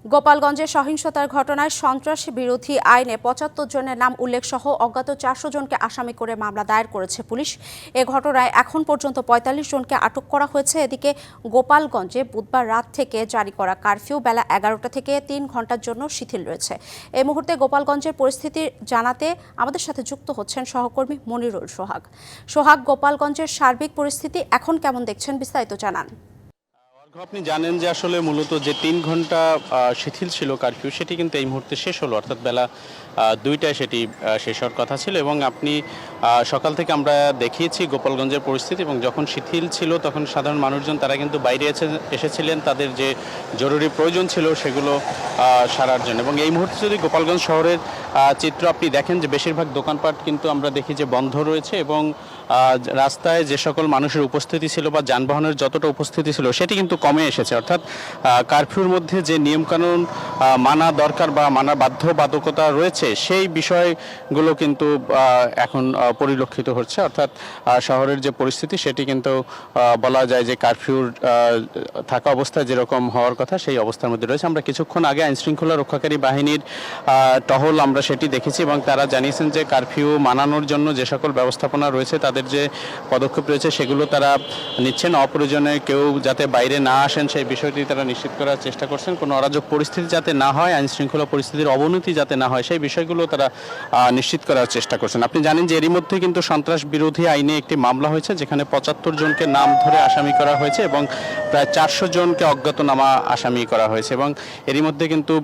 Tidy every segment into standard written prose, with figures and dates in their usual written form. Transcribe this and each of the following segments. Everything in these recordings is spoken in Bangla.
গোপালগঞ্জে সহিংসতার ঘটনায় সন্ত্রাস বিরোধী আইনে ৭৫ জনের নাম উল্লেখ সহ অজ্ঞাত ৪০০ জনকে আসামি করে মামলা দায়ের করেছে পুলিশ। এ ঘটনায় এখন পর্যন্ত ৪৫ জনকে আটক করা হয়েছে। এদিকে গোপালগঞ্জে বুধবার রাত থেকে জারি করা কারফিউ বেলা ১১টা থেকে ৩ ঘন্টার জন্য শিথিল রয়েছে। এই মুহূর্তে গোপালগঞ্জের পরিস্থিতি জানাতে আমাদের সাথে যুক্ত হচ্ছেন সহকর্মী মনিরুল সোহাগ। সোহাগ, গোপালগঞ্জের সার্বিক পরিস্থিতি এখন কেমন দেখছেন, বিস্তারিত জানান। আপনি জানেন যে আসলে মূলত যে ৩ ঘন্টা শিথিল ছিল কারফিউ, সেটি কিন্তু এই মুহূর্তে শেষ হলো, অর্থাৎ বেলা ২টায় সেটি শেষ হওয়ার কথা ছিল। এবং আপনি সকাল থেকে আমরা দেখিয়েছি গোপালগঞ্জের পরিস্থিতি, এবং যখন শিথিল ছিল তখন সাধারণ মানুষজন তারা কিন্তু বাইরে এসেছিলেন তাদের যে জরুরি প্রয়োজন ছিল সেগুলো সারার জন্য। এবং এই মুহূর্তে যদি গোপালগঞ্জ শহরের চিত্র আপনি দেখেন যে বেশিরভাগ দোকানপাট কিন্তু আমরা দেখি যে বন্ধ রয়েছে, এবং রাস্তায় যে সকল মানুষের উপস্থিতি ছিল বা যানবাহনের যতটা উপস্থিতি ছিল সেটি কিন্তু কমে এসেছে। অর্থাৎ কারফিউর মধ্যে যে নিয়মকানুন মানা দরকার বা মানা বাধ্যবাধকতা রয়েছে সেই বিষয়গুলো কিন্তু এখন পরিলক্ষিত হচ্ছে। অর্থাৎ শহরের যে পরিস্থিতি সেটি কিন্তু বলা যায় যে কারফিউর থাকা অবস্থায় যেরকম হওয়ার কথা সেই অবস্থার মধ্যে রয়েছে। আমরা কিছুক্ষণ আগে আইনশৃঙ্খলা রক্ষাকারী বাহিনীর টহল আমরা সেটি দেখেছি, এবং তারা জানিয়েছেন যে কারফিউ মানানোর জন্য যে সকল ব্যবস্থাপনা রয়েছে তাদের যে পদক্ষেপ রয়েছে সেগুলো তারা নিচ্ছেন। অপ্রয়োজনে কেউ যাতে বাইরে না আসেন সেই বিষয়টি তারা নিশ্চিত করার চেষ্টা করছেন। কোনো অরাজক পরিস্থিতি যাতে না হয়, আইন শৃঙ্খলা পরিস্থিতির অবনতি যাতে না হয় সেই বিষয়গুলো তারা নিশ্চিত করার চেষ্টা করছেন। আপনি জানেন যে এরই মধ্যে কিন্তু সন্ত্রাস বিরোধী আইনে একটি মামলা হয়েছে যেখানে ৭৫ জনকে নাম ধরে আসামি করা হয়েছে এবং প্রায় ৪০০ জনকে অজ্ঞাতনামা আসামি করা হয়েছে। এবং এরই মধ্যে কিন্তু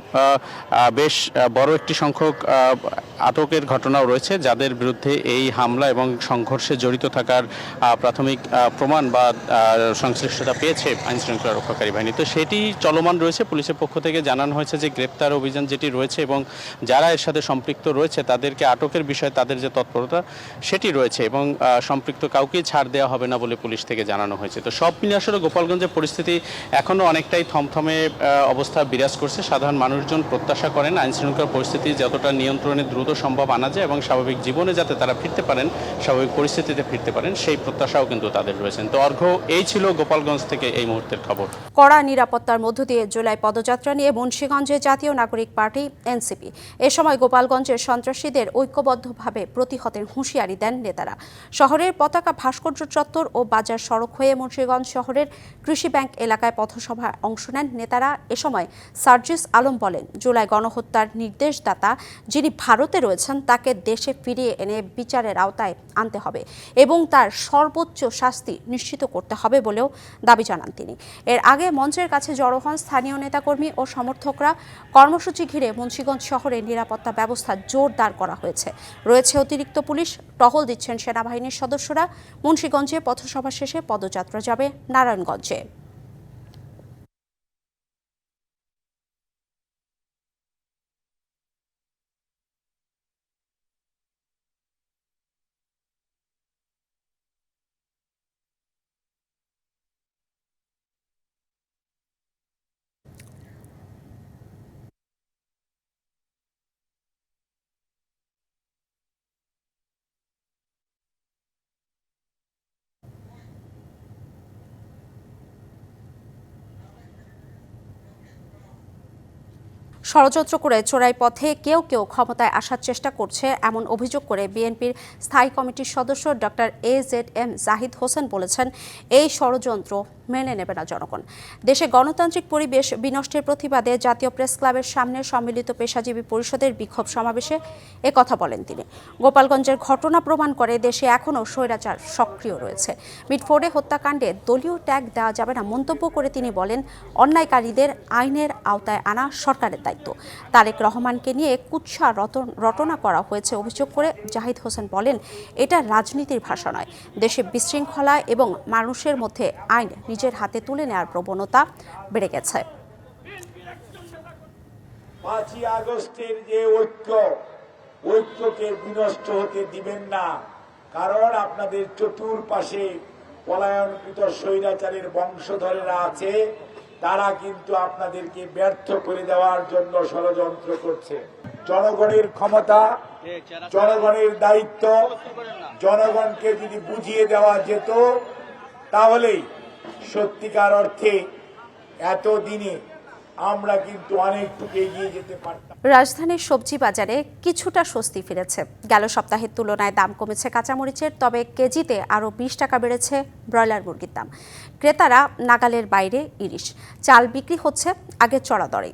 বেশ বড় একটি সংখ্যক আটকের ঘটনাও রয়েছে যাদের বিরুদ্ধে এই হামলা এবং সংঘর্ষে জড়িত থাকার প্রাথমিক প্রমাণ বা সংশ্লিষ্টতা পেয়েছে আইনশৃঙ্খলা রক্ষাকারী বাহিনী। তো সেটি চলমান রয়েছে। পুলিশের পক্ষ থেকে জানানো হয়েছে যে গ্রেপ্তার অভিযান যেটি রয়েছে এবং যারা এর সাথে সম্পৃক্ত রয়েছে তাদেরকে আটকের বিষয়ে তাদের যে তৎপরতা সেটি রয়েছে, এবং সম্পৃক্ত কাউকেই ছাড় দেওয়া হবে না বলে পুলিশ থেকে জানানো হয়েছে। তো সব মিলিয়ে আসলে গোপালগঞ্জের পরিস্থিতি এখনও অনেকটাই থমথমে অবস্থা বিরাজ করছে। সাধারণ মানুষজন প্রত্যাশা করেন আইনশৃঙ্খলা পরিস্থিতি যতটা নিয়ন্ত্রণে দ্রুত সম্ভব আনা যায় এবং স্বাভাবিক জীবনে যাতে তারা ফিরতে পারেন, স্বাভাবিক পরিস্থিতিতে ফিরতে পারেন, সেই প্রত্যাশাও কিন্তু তাদের রয়েছেন। তো অর্ঘ্য, এই ছিল গোপালগঞ্জ থেকে এই মুহূর্তের খবর। কড়া নিরাপত্তার মধ্য দিয়ে জুলাই পদযাত্রা নিয়ে মুন্সিগঞ্জে জাতীয় নাগরিক পার্টি এনসিপি। এ সময় গোপালগঞ্জের সন্ত্রাসীদের ঐক্যবদ্ধভাবে প্রতিহতের হুঁশিয়ারি দেন নেতারা। শহরের পতাকা ভাস্কর্য চত্বর ও বাজার সড়ক হয়ে মুন্সিগঞ্জ শহরের কৃষি ব্যাংক এলাকায় পথসভায় অংশ নেন নেতারা। এ সময় সার্জিস আলম বলেন, জুলাই গণহত্যার নির্দেশদাতা যিনি ভারতে রয়েছেন তাকে দেশে ফিরিয়ে এনে বিচারের আওতায় আনতে হবে এবং তার সর্বোচ্চ শাস্তি নিশ্চিত করতে হবে বলেও দাবি জানান তিনি। এর আগে মঞ্চের কাছে জড়ো হন স্থানীয় নেতাকর্মী ও সমর্থকরা। কর্মসূচি ঘিরে মুন্সিগঞ্জ শহরে নিরাপত্তা ব্যবস্থা জোরদার করা হয়েছে। রয়েছে অতিরিক্ত পুলিশ, টহল দিচ্ছেন সেনাবাহিনীর সদস্যরা। মুন্সিগঞ্জে পথসভা শেষে পদযাত্রা যাবে নারায়ণগঞ্জে। ষড়যন্ত্র করে চোরাই পথে কেউ কেউ ক্ষমতায় আসার চেষ্টা করছে এমন অভিযোগ করে বিএনপির স্থায়ী কমিটির সদস্য ডক্টর AZM জাহিদ হোসেন বলেছেন, এই ষড়যন্ত্র মেনে নেবে না জনগণ। দেশে গণতান্ত্রিক পরিবেশ বিনষ্টের প্রতিবাদে জাতীয় প্রেস ক্লাবের সামনে সম্মিলিত পেশাজীবী পরিষদের বিক্ষোভ সমাবেশে একথা বলেন তিনি। গোপালগঞ্জের ঘটনা প্রমাণ করে দেশে এখনও স্বৈরাচার সক্রিয় রয়েছে। মিটফোর্ডে হত্যাকাণ্ডে দলীয় ট্যাগ দেওয়া যাবে না মন্তব্য করে তিনি বলেন, অন্যায়কারীদের আইনের আওতায় আনা সরকারের দায়িত্ব। তারেক রহমানকে নিয়ে কুৎসা রটনা করা হয়েছে অভিযোগ করে জাহিদ হোসেন বলেন, এটা রাজনীতির ভাষা নয়। দেশে বিশৃঙ্খলা এবং মানুষের মধ্যে আইন নিজের হাতে তুলে নেওয়ার প্রবণতা বেড়ে গেছে। 5ই আগস্টের যে ঐক্যকে বিনষ্ট হতে দিবেন না, কারণ আপনাদের চতুর্পাশে পলায়নকৃত স্বৈরাচারের বংশধরেরা আছে, তারা কিন্তু আপনাদেরকে ব্যর্থ করে দেওয়ার জন্য ষড়যন্ত্র করছে। জনগণের ক্ষমতা, জনগণের দায়িত্ব, জনগণকে যদি বুঝিয়ে দেওয়া যেত তাহলেই সত্যিকার অর্থে এতদিনে আমরা কিন্তু অনেকটুকু এগিয়ে যেতে পারতাম। রাজধানীর সবজি বাজারে কিছুটা স্বস্তি ফিরেছে। গেল সপ্তাহের তুলনায় দাম কমেছে কাঁচামরিচের, তবে কেজিতে আরও 20 টাকা বেড়েছে ব্রয়লার মুরগির দাম। ক্রেতারা নাগালের বাইরে ইলিশ, চাল বিক্রি হচ্ছে আগের চড়া দরে।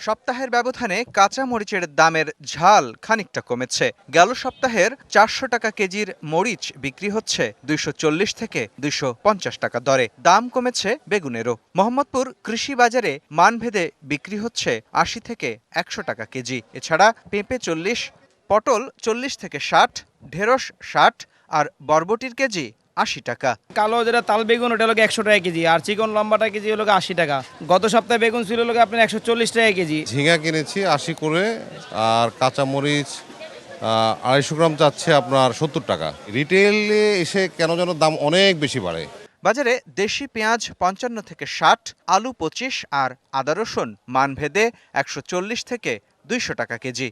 সপ্তাহের ব্যবধানে কাঁচা মরিচের দামের ঝাল খানিকটা কমেছে। গেল সপ্তাহের 400 টাকা কেজির মরিচ বিক্রি হচ্ছে 240 থেকে 250 টাকা দরে। দাম কমেছে বেগুনেরও। মোহাম্মদপুর কৃষি বাজারে মানভেদে বিক্রি হচ্ছে 80 থেকে 100 টাকা কেজি। এছাড়া পেঁপে 40, পটল 40 থেকে 60, ঢেঁড়স 60 আর বরবটির কেজি 80 টাকা। কালো যেটা তাল বেগুন ওটা হলো 100 টাকা কেজি, আর চিকন লম্বাটা কেজি হলো 80 টাকা। গত সপ্তাহে বেগুন ছিল হলো আপনার 140 টাকা কেজি। ঝিঙা কিনেছি 80 করে, আর কাঁচামরিচ 250 গ্রাম চাচ্ছে আপনার 70 টাকা। রিটেলে এসে কেন যেন দাম অনেক বেশি বাড়ে। বাজারে দেশি পেঁয়াজ 55 থেকে 60, আলু 25 আর আদা রসুন মানভেদে 140 থেকে 200 টাকা কেজি।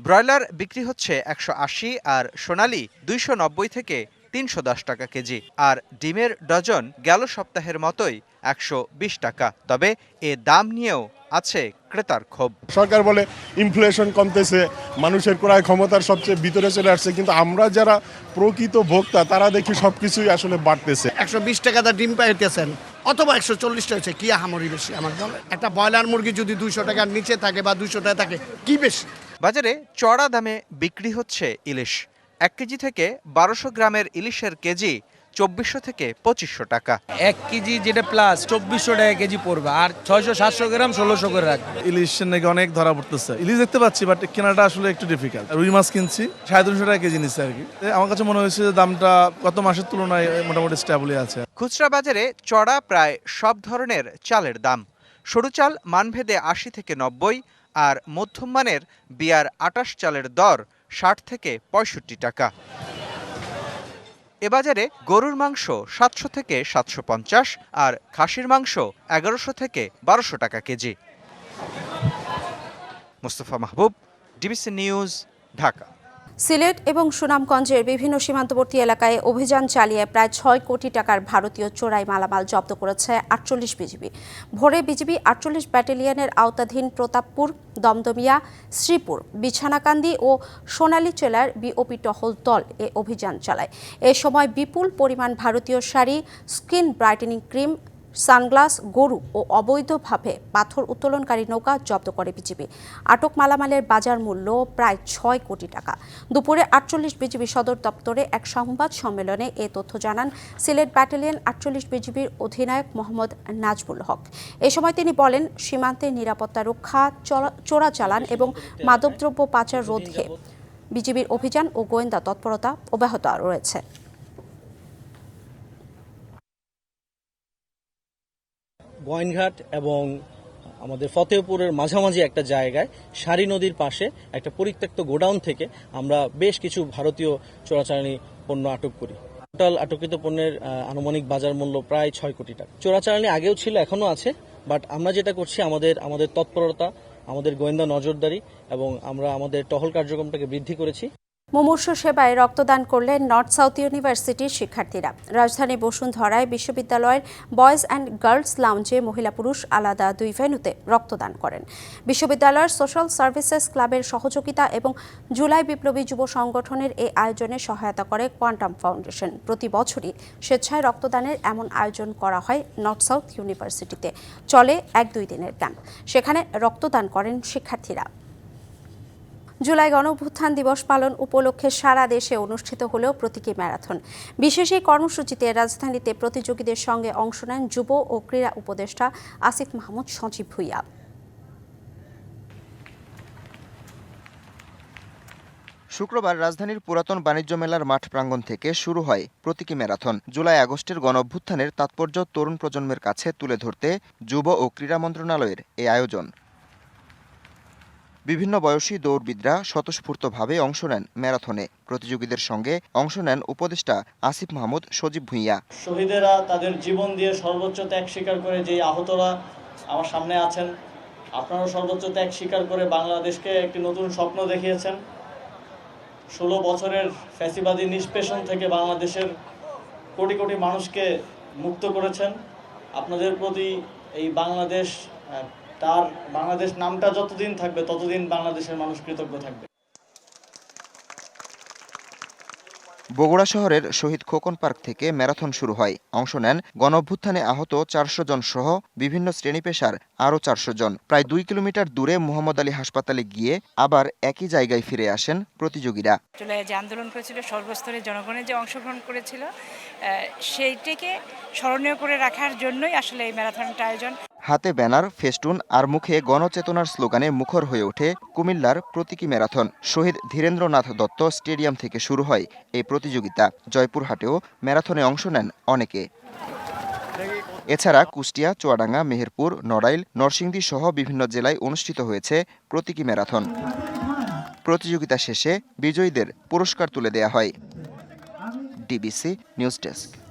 ব্রয়লার বিক্রি হচ্ছে 180 আর সোনালী 290 থেকে 310 টাকা কেজি। আর ডিমের ডজন গেল সপ্তাহের মতোই 120 টাকা। তবে এ দাম নিয়েও আছে ক্রেতার ক্ষোভ। সরকার বলে ইনফ্লেশন কমতেছে, মানুষের ক্রয় ক্ষমতার সবচেয়ে ভিতরে চলে আসছে, কিন্তু আমরা যারা প্রকৃত ভোক্তা তারা দেখি সবকিছুই আসলে বাড়তেছে। 120 টাকা দা ডিম পাইতেছেন অথবা 140 টাকা হচ্ছে, কি আহামরি বেশি আমার বলে? একটা ব্রয়লার মুরগি যদি 200 টাকার নিচে থাকে বা 200 টাকা থাকে, কি বেশি? বাজারে চড়া দামে বিক্রি হচ্ছে ইলিশ। 1 কেজি থেকে 1200 গ্রামের ইলিশের কেজি 2400 থেকে 2500 টাকা। 1 কেজি যেটা প্লাস 2400 টাকা কেজি পড়বে, আর 600-700 গ্রাম 1600 করে রাখবে। ইলিশের নাকি অনেক ধরা পড়তেছে। ইলিশ দেখতে পাচ্ছি, বাট কেনাটা আসলে একটু ডিফিকাল্ট। রুই মাছ কিনছি 350 টাকা কেজি নিচ্ছে আর কি। আমার কাছে মনে হয়েছে যে দামটা গত মাসের তুলনায় মোটামুটি স্টেবলই আছে। খুচরা বাজারে চড়া প্রায় সব ধরনের চালের দাম। সরু চাল মানভেদে 80 থেকে 90 আর মধ্যম মানের বিয়ার 28 চালের দর 60 থেকে 65 টাকা। এ বাজারে গরুর মাংস 700 থেকে 750 আর খাসির মাংস 1100 থেকে 1200 টাকা কেজি। মোস্তফা মাহবুব, ডিবিসি নিউজ, ঢাকা। সিলেট এবং সুনামগঞ্জের বিভিন্ন সীমান্তবর্তী এলাকায় অভিযান চালিয়ে প্রায় 6 কোটি টাকার ভারতীয় চোরাই মালামাল জব্দ করেছে 48 বিজিবি। ভোরে বিজিবি 48 ব্যাটালিয়নের আওতাধীন প্রতাপপুর, দমদমিয়া, শ্রীপুর, বিছানাকান্দি ও সোনালী জেলার বিওপি টহল দল এ অভিযান চালায়। এ সময় বিপুল পরিমাণ ভারতীয় sari, skin brightening cream, sunglass, গরু ও অবৈধভাবে পাথর উত্তোলনকারী নৌকা জব্দ করে বিজিবি। আটক মালামালের বাজার মূল্য প্রায় 6 কোটি টাকা। দুপুরে 48 বিজিবি সদর দপ্তরে এক সংবাদ সম্মেলনে এ তথ্য জানান সিলেট ব্যাটালিয়ন 48 বিজিবির অধিনায়ক মোহাম্মদ নাজমুল হক। এ সময় তিনি বলেন, সীমান্তে নিরাপত্তা রক্ষা, চোরাচালান এবং মাদকদ্রব্য পাচার রোধে বিজিবির অভিযান ও গোয়েন্দা তৎপরতা অব্যাহত রয়েছে। গোয়াইনঘাট এবং আমাদের ফতেহপুরের মাঝামাঝি একটা জায়গায় সারি নদীর পাশে একটা পরিত্যক্ত গোডাউন থেকে আমরা বেশ কিছু ভারতীয় চোরাচালানি পণ্য আটক করি। টোটাল আটককৃত পণ্যের আনুমানিক বাজার মূল্য প্রায় 6 কোটি টাকা। চোরাচালানি আগেও ছিল, এখনো আছে, বাট আমরা যেটা করছি আমাদের তৎপরতা, আমাদের গোয়েন্দা নজরদারি এবং আমরা আমাদের টহল কার্যক্রমটাকে বৃদ্ধি করেছি। মুমূর্ষু সেবায় রক্তদান করলেন নর্থ সাউথ ইউনিভার্সিটির শিক্ষার্থীরা। রাজধানী বসুন্ধরায় বিশ্ববিদ্যালয়ের বয়েজ অ্যান্ড গার্লস লাউঞ্জে মহিলা পুরুষ আলাদা 2 ভেন্যুতে রক্তদান করেন। বিশ্ববিদ্যালয়ের সোশ্যাল সার্ভিসেস ক্লাবের সহযোগিতা এবং জুলাই বিপ্লবী যুব সংগঠনের এই আয়োজনে সহায়তা করে কোয়ান্টাম ফাউন্ডেশন। প্রতি বছরই স্বেচ্ছায় রক্তদানের এমন আয়োজন করা হয় নর্থ সাউথ ইউনিভার্সিটিতে। চলে 1-2 দিনের ক্যাম্প, সেখানে রক্তদান করেন শিক্ষার্থীরা। জুলাই গণঅভ্যুত্থান দিবস পালন উপলক্ষে সারা দেশে অনুষ্ঠিত হলো প্রতীকী ম্যারাথন। বিশেষ এই কর্মসূচিতে রাজধানীতে প্রতিযোগীদের সঙ্গে অংশ নেন যুব ও ক্রীড়া উপদেষ্টা আসিফ মাহমুদ সজীব ভুইয়া। শুক্রবার রাজধানীর পুরাতন বাণিজ্য মেলার মাঠ প্রাঙ্গণ থেকে শুরু হয় প্রতীকী ম্যারাথন। জুলাই আগস্টের গণঅভ্যুত্থানের তাৎপর্য তরুণ প্রজন্মের কাছে তুলে ধরতে যুব ও ক্রীড়া মন্ত্রণালয়ের এই আয়োজন। বিভিন্ন বয়সী দৌড়বিদরা স্বতঃস্ফূর্তভাবে অংশ নেন ম্যারাথনে। প্রতিযোগীদের সঙ্গে অংশ নেন উপদেষ্টা আসিফ মাহমুদ সজীব ভুইয়া। শহীদেরা তাদের জীবন দিয়ে সর্বোচ্চ ত্যাগ স্বীকার করে যে আহতরা আমার সামনে আছেন, আপনারাও সর্বোচ্চ ত্যাগ স্বীকার করে বাংলাদেশকে একটি নতুন স্বপ্ন দেখিয়েছেন। 16 বছরের ফ্যাসিবাদী নিষ্পেষণ থেকে বাংলাদেশের কোটি কোটি মানুষকে মুক্ত করেছেন। আপনাদের প্রতি এই বাংলাদেশ, তার বাংলাদেশ নামটা যতদিন থাকবে ততদিন বাংলাদেশের মানুষ কৃতজ্ঞ থাকবে। বগুড়া শহরের শহীদ খোকন পার্ক থেকে ম্যারাথন শুরু হয়। অংশ নেন গণঅভ্যুত্থানে আহত 400 জন সহ বিভিন্ন শ্রেণী পেশার আরও 400 জন। প্রায় 2 কিলোমিটার দূরে মোহাম্মদ আলী হাসপাতালে গিয়ে আবার একই জায়গায় ফিরে আসেন প্রতিযোগীরা। জুলাইয়ে যে আন্দোলন করেছিল, সর্বস্তরের জনগণের যে অংশগ্রহণ করেছিল, সেইটিকে স্মরণীয় করে রাখার জন্যই আসলে এই ম্যারাথনটা আয়োজন। হাতে ব্যানার, ফেস্টুন আর মুখে গণচেতনার স্লোগানে মুখর হয়ে ওঠে কুমিল্লার প্রতীকী ম্যারাথন। শহীদ ধীরেন্দ্রনাথ দত্ত স্টেডিয়াম থেকে শুরু হয় এই প্রতিযোগিতা। জয়পুরহাটেও ম্যারাথনে অংশ নেন অনেকে। এছাড়া কুষ্টিয়া, চুয়াডাঙ্গা, মেহেরপুর, নড়াইল, নরসিংদী সহ বিভিন্ন জেলায় অনুষ্ঠিত হয়েছে প্রতীকী ম্যারাথন। প্রতিযোগিতা শেষে বিজয়ীদের পুরস্কার তুলে দেয়া হয়। DBC news desk.